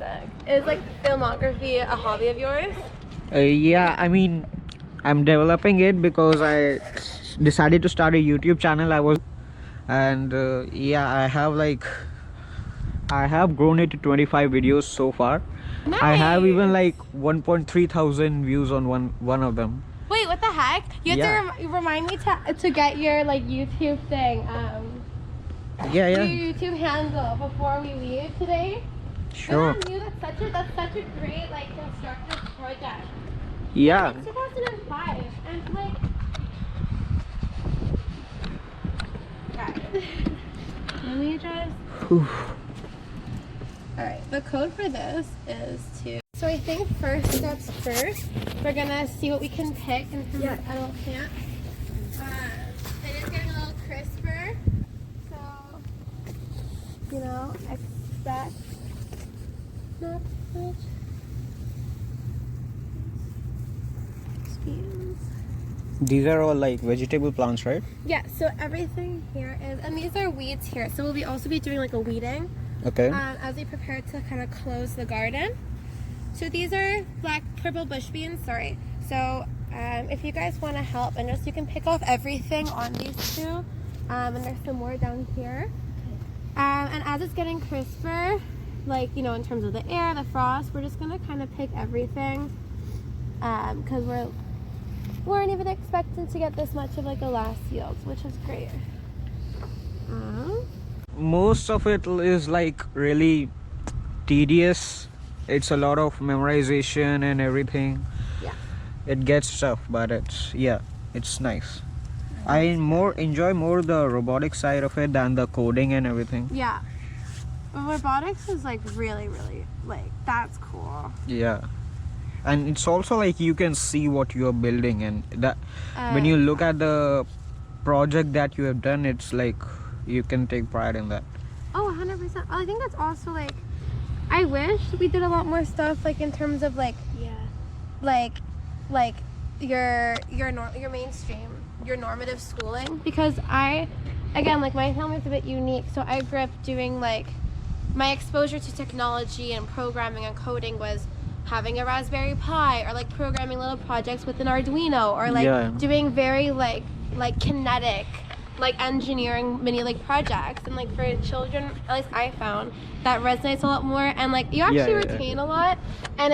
perfect. Is like filmography a hobby of yours? Yeah, I mean, I'm developing it because I decided to start a YouTube channel. And yeah, I have grown it to 25 videos so far. Nice. I have even like 1.3 thousand views on one of them. Wait, what the heck? You have to remind me to get your like YouTube thing. Yeah. Your YouTube handle before we leave today. Sure. Good on you. That's such a great like constructive project. Yeah. It's 2005 and like. Okay. Let me just. Alright, the code for this is to. So I think first steps first, we're gonna see what we can pick in terms of adult plant. It is getting a little crisper, so you know, expect not much speeds. These are all like vegetable plants, right? Yeah, so everything here is, and these are weeds here, so we'll also be doing like a weeding. Okay. As we prepare to kind of close the garden. So these are black purple bush beans, sorry. So if you guys want to help, and just you can pick off everything on these two. And there's some more down here. And as it's getting crisper, like, you know, in terms of the air, the frost, we're just going to kind of pick everything. Because we weren't even expecting to get this much of like the last yields, which is great. Most of it is like really tedious. It's a lot of memorization and everything. Yeah. It gets tough, but it's nice. I enjoy more the robotic side of it than the coding and everything. Yeah. Robotics is like really, like that's cool. Yeah. And it's also like you can see what you're building, and that when you look at the project that you have done, it's like you can take pride in that. Oh, 100%. I think that's also like, I wish we did a lot more stuff like in terms of like, like your mainstream, your normative schooling, because again, like my family's a bit unique, so I grew up doing like, my exposure to technology and programming and coding was having a Raspberry Pi, or like programming little projects with an Arduino, or like doing very like kinetic, like engineering mini like projects. And like for children, at least I found that resonates a lot more, and like you actually retain a lot, and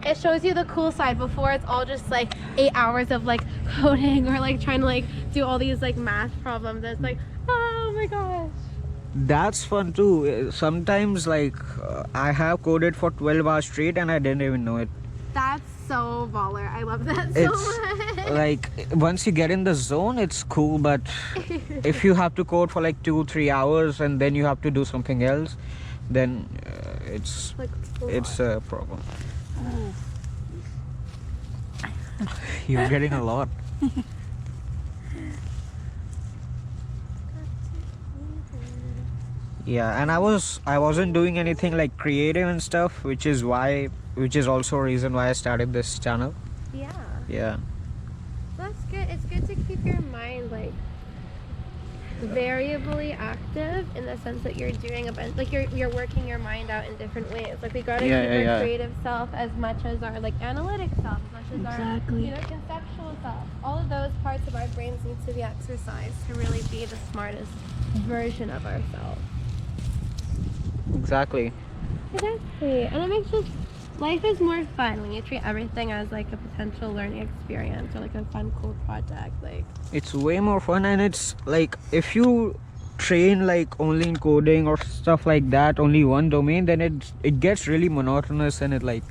it shows you the cool side before it's all just like 8 hours of like coding or like trying to like do all these like math problems. It's like, oh my gosh. That's fun too. Sometimes like I have coded for 12 hours straight and I didn't even know it. That's so baller. I love that so much. Like once you get in the zone, it's cool, but if you have to code for like 2-3 hours and then you have to do something else, then it's a problem. You're getting a lot. Yeah, and I wasn't doing anything like creative and stuff, which is also a reason why I started this channel. Yeah. That's good. It's good to keep your mind like variably active, in the sense that you're doing a bunch, like you're working your mind out in different ways. Like we gotta keep our creative self as much as our like analytic self, as much as our conceptual self. All of those parts of our brains need to be exercised to really be the smartest version of ourselves. Exactly. And it makes life is more fun when you treat everything as like a potential learning experience or like a fun, cool project. Like it's way more fun, and it's like if you train like only in coding or stuff like that, only one domain, then it gets really monotonous and it like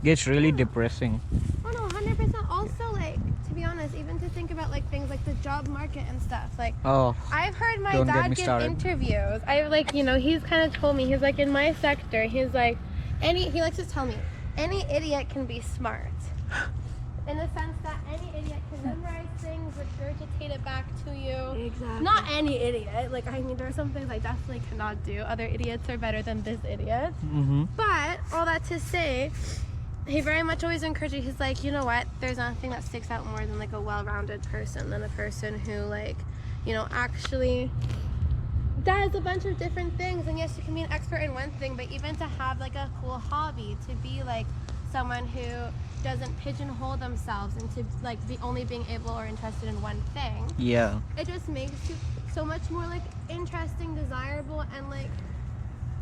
gets really depressing. Oh no, 100%. Also, like to be honest, even to think about like things like the job market and stuff. Like I've heard my dad give interviews. I like, you know, he's kind of told me, he's like, in my sector, he's like, he likes to tell me, any idiot can be smart. In the sense that any idiot can memorize things, regurgitate it back to you. Exactly. Not any idiot. Like, I mean, there are some things I definitely cannot do. Other idiots are better than this idiot. But all that to say, he very much always encourages, he's like, you know what, there's nothing that sticks out more than like a well-rounded person, than a person who like, you know, actually does a bunch of different things, and yes, you can be an expert in one thing, but even to have like a cool hobby, to be like someone who doesn't pigeonhole themselves into like the only being able or interested in one thing. Yeah. It just makes you so much more like interesting, desirable, and like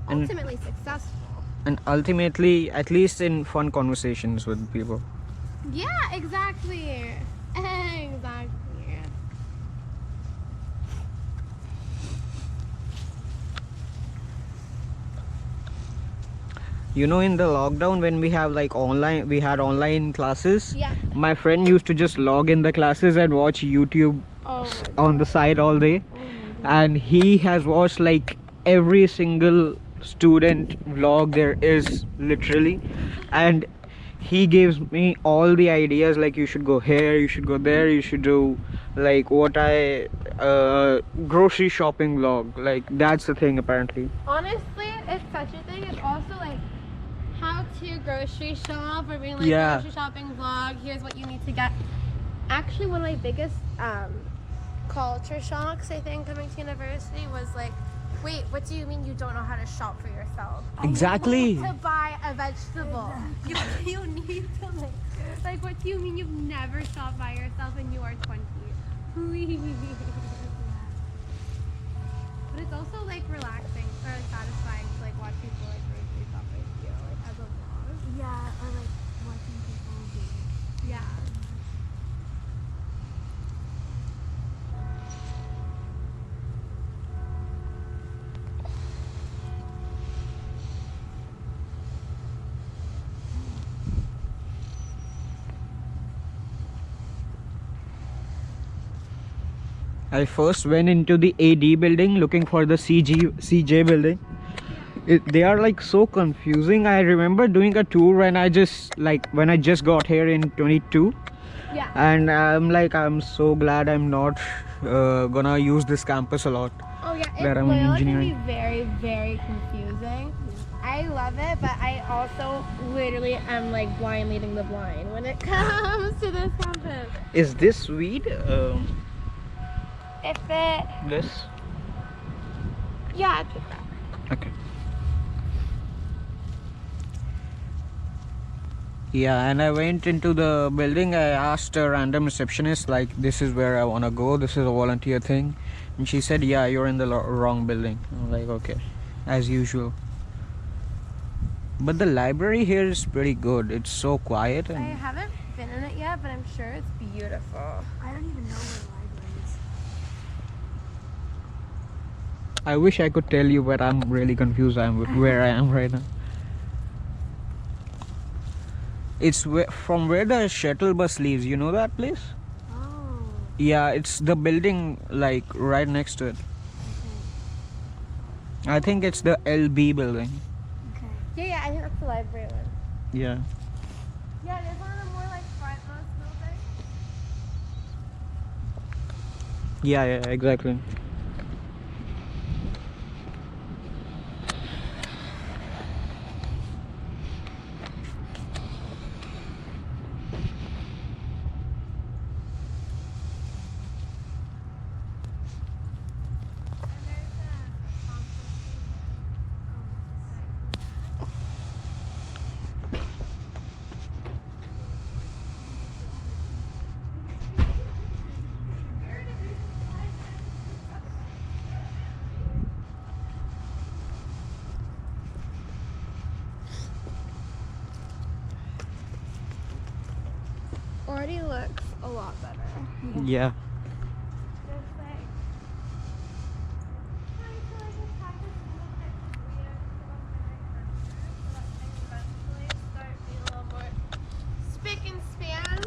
And- ultimately successful. And ultimately, at least in fun conversations with people. Yeah, exactly. Exactly. You know, in the lockdown when we had online classes. Yeah. My friend used to just log in the classes and watch YouTube Oh on the side all day. And he has watched like every single student vlog there is, literally. And he gives me all the ideas, like you should go here, you should go there, you should do like grocery shopping vlog, like that's the thing apparently. honestly, it's such a thing. It's also like how to grocery shop, or being like Yeah. grocery shopping vlog. Here's what you need to get. Actually, one of my biggest culture shocks, I think, coming to university was like, wait, what do you mean you don't know how to shop for yourself? Exactly. To buy a vegetable, you need to like what do you mean you've never shopped by yourself and you are 20? Please. But it's also like relaxing or like satisfying to like watch people like grocery shop with you, like as a vlog. Yeah, or like watching people do. Yeah. I first went into the AD building looking for the CJ building. They are like so confusing. I remember doing a tour when I just got here in 22, Yeah. and I'm so glad I'm not gonna use this campus a lot. Oh yeah, Where it's I'm in Loyola can be engineering. very, very confusing. I love it, but I also literally am like blind leading the blind when it comes to this campus. Is this weed? If it, This? yeah, Okay. Yeah, and I went into the building. I asked a random receptionist, like, this is where I want to go. This is a volunteer thing. And she said, yeah, you're in the wrong building. I'm like, okay, as usual. But the library here is pretty good. It's so quiet. I And haven't been in it yet, but I'm sure it's beautiful. I don't even know where the library is. I wish I could tell you, but I'm really confused. Where I am right now. It's from where the shuttle bus leaves. You know that place? Oh, Yeah, it's the building like right next to it. okay. I think it's the LB building. Okay. Yeah, I think that's the library one. Yeah. Yeah, there's one of the more like frontmost buildings. Yeah, exactly. And there's a compost already looks a lot better. Yeah. Just like trying to like attack this little bit weird so that things eventually start being a little more spick and span.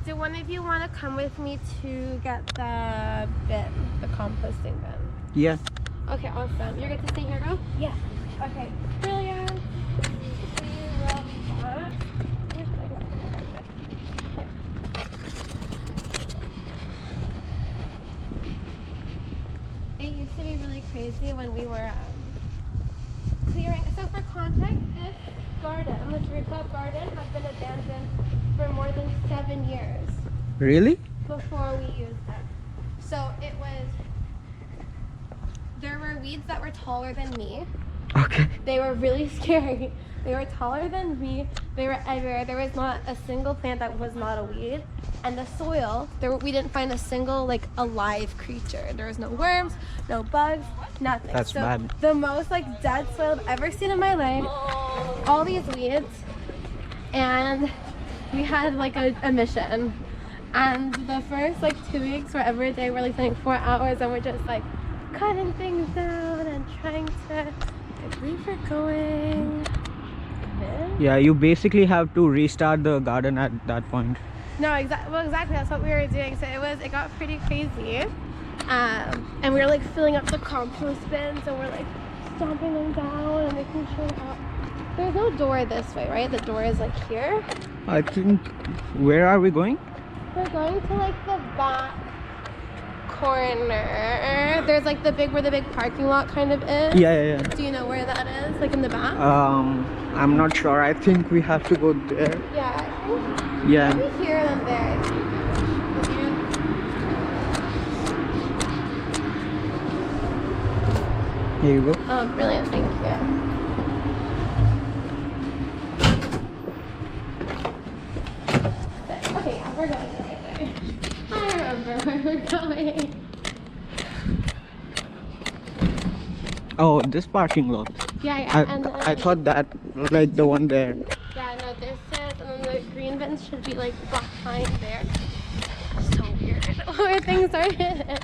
Do one of you want to come with me to get the bin, the composting bin? Yeah. Okay, awesome. You're good to stay here, girl? Yeah. Okay, brilliant. We will be back. It used to be really crazy when we were clearing. So for context, this garden, this rooftop garden, has been abandoned for more than 7 years. Really? before we used it. So there were weeds that were taller than me. Okay. They were really scary. They were taller than me. They were everywhere. There was not a single plant that was not a weed. And the soil, we didn't find a single like alive creature. There was no worms, no bugs, nothing. That's so bad. The most like dead soil I've ever seen in my life. All these weeds, and we had like a mission. And the first like 2 weeks were every day we're like spending 4 hours and we're just like cutting things down and trying to. I believe we're going. Yeah, you basically have to restart the garden at that point. No, exactly. That's what we were doing. So it got pretty crazy, and we were like filling up the compost bins, and we're like stomping them down and making sure that there's no door this way, right? The door is like here. I think. Where are we going? We're going to like the back corner. There's like where the big parking lot kind of is. Yeah. Do you know where that is? Like in the back? I'm not sure. I think we have to go there. Yeah, I think Yeah. maybe here than there. I think. Here you go. Oh, brilliant! Thank you. Okay, yeah, we're going this way. I remember where we're going. Oh, this parking lot. Yeah, and then, I thought that like the one there. yeah, no, this is, and then the green bins should be like behind there. So weird where things are hidden.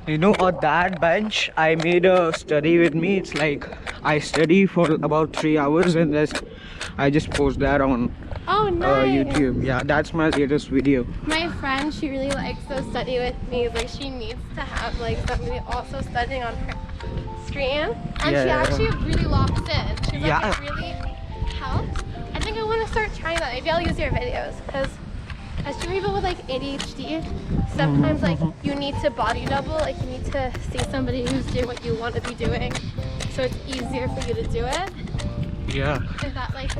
You know, on that bench, I made a study with me. It's like I study for about 3 hours and I just post that on Oh, nice. YouTube. Yeah, that's my latest video. My friend, she really likes to study with me. Like, she needs to have like somebody also studying on her screen, and Yeah, she yeah. actually really locks in. She's like, Yeah. it really helps. I think I want to start trying that. Maybe I'll use your videos because as for people with like ADHD, sometimes like you need to body double. Like you need to see somebody who's doing what you want to be doing, so it's easier for you to do it. Yeah. Is that like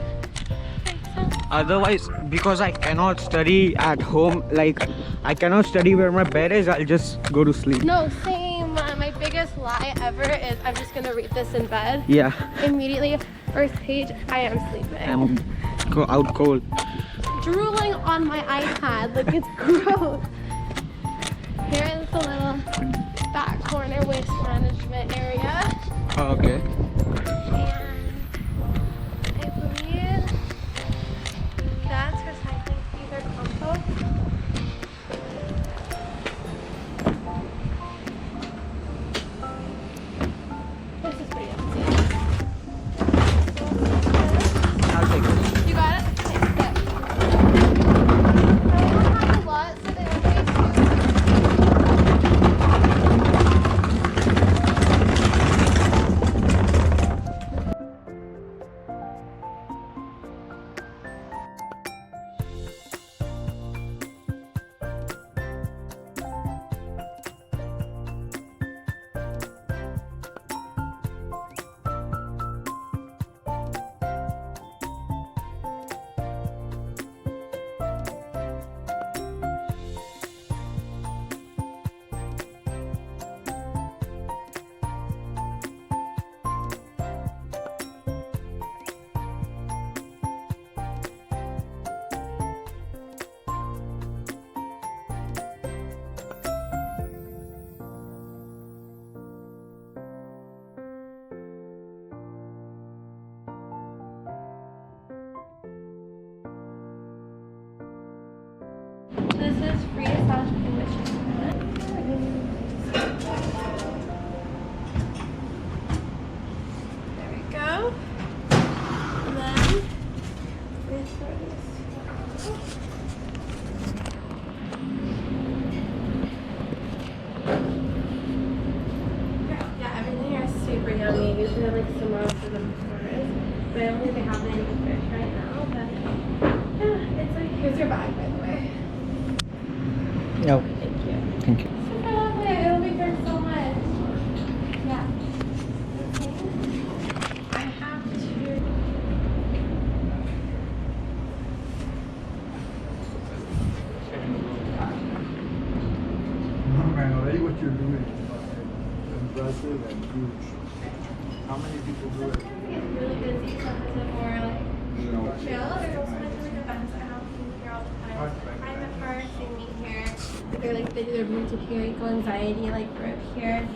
makes sense? Otherwise, because I cannot study at home, like I cannot study where my bed is, I'll just go to sleep. No, same. My biggest lie ever is I'm just gonna read this in bed. Yeah, Immediately, first page, I am sleeping. I'm go out cold. Drooling on my iPad, like it's gross. Here is the little back corner waste management area. Okay. And I believe that's recycling. These are compost. This is pretty empty. I'll take it. You got it? Okay, good. I don't have a lot, so they don't waste This is free slash enrichment. There we go. And then we throw this. Yeah, everything here is super yummy. Usually have like some raw for the stores, but I don't think they have any fish right now. But yeah, it's like here's your bag, by the way. No, Thank you. thank you. I love it. It'll be worth so much. Yeah. I have to. impressive and huge. How many people do it? It's really busy, so it's a more like You know, chill. There's also like really events that happen here all the time. Private parks, they meet here. They're like they're rooms with here, eco anxiety like group here.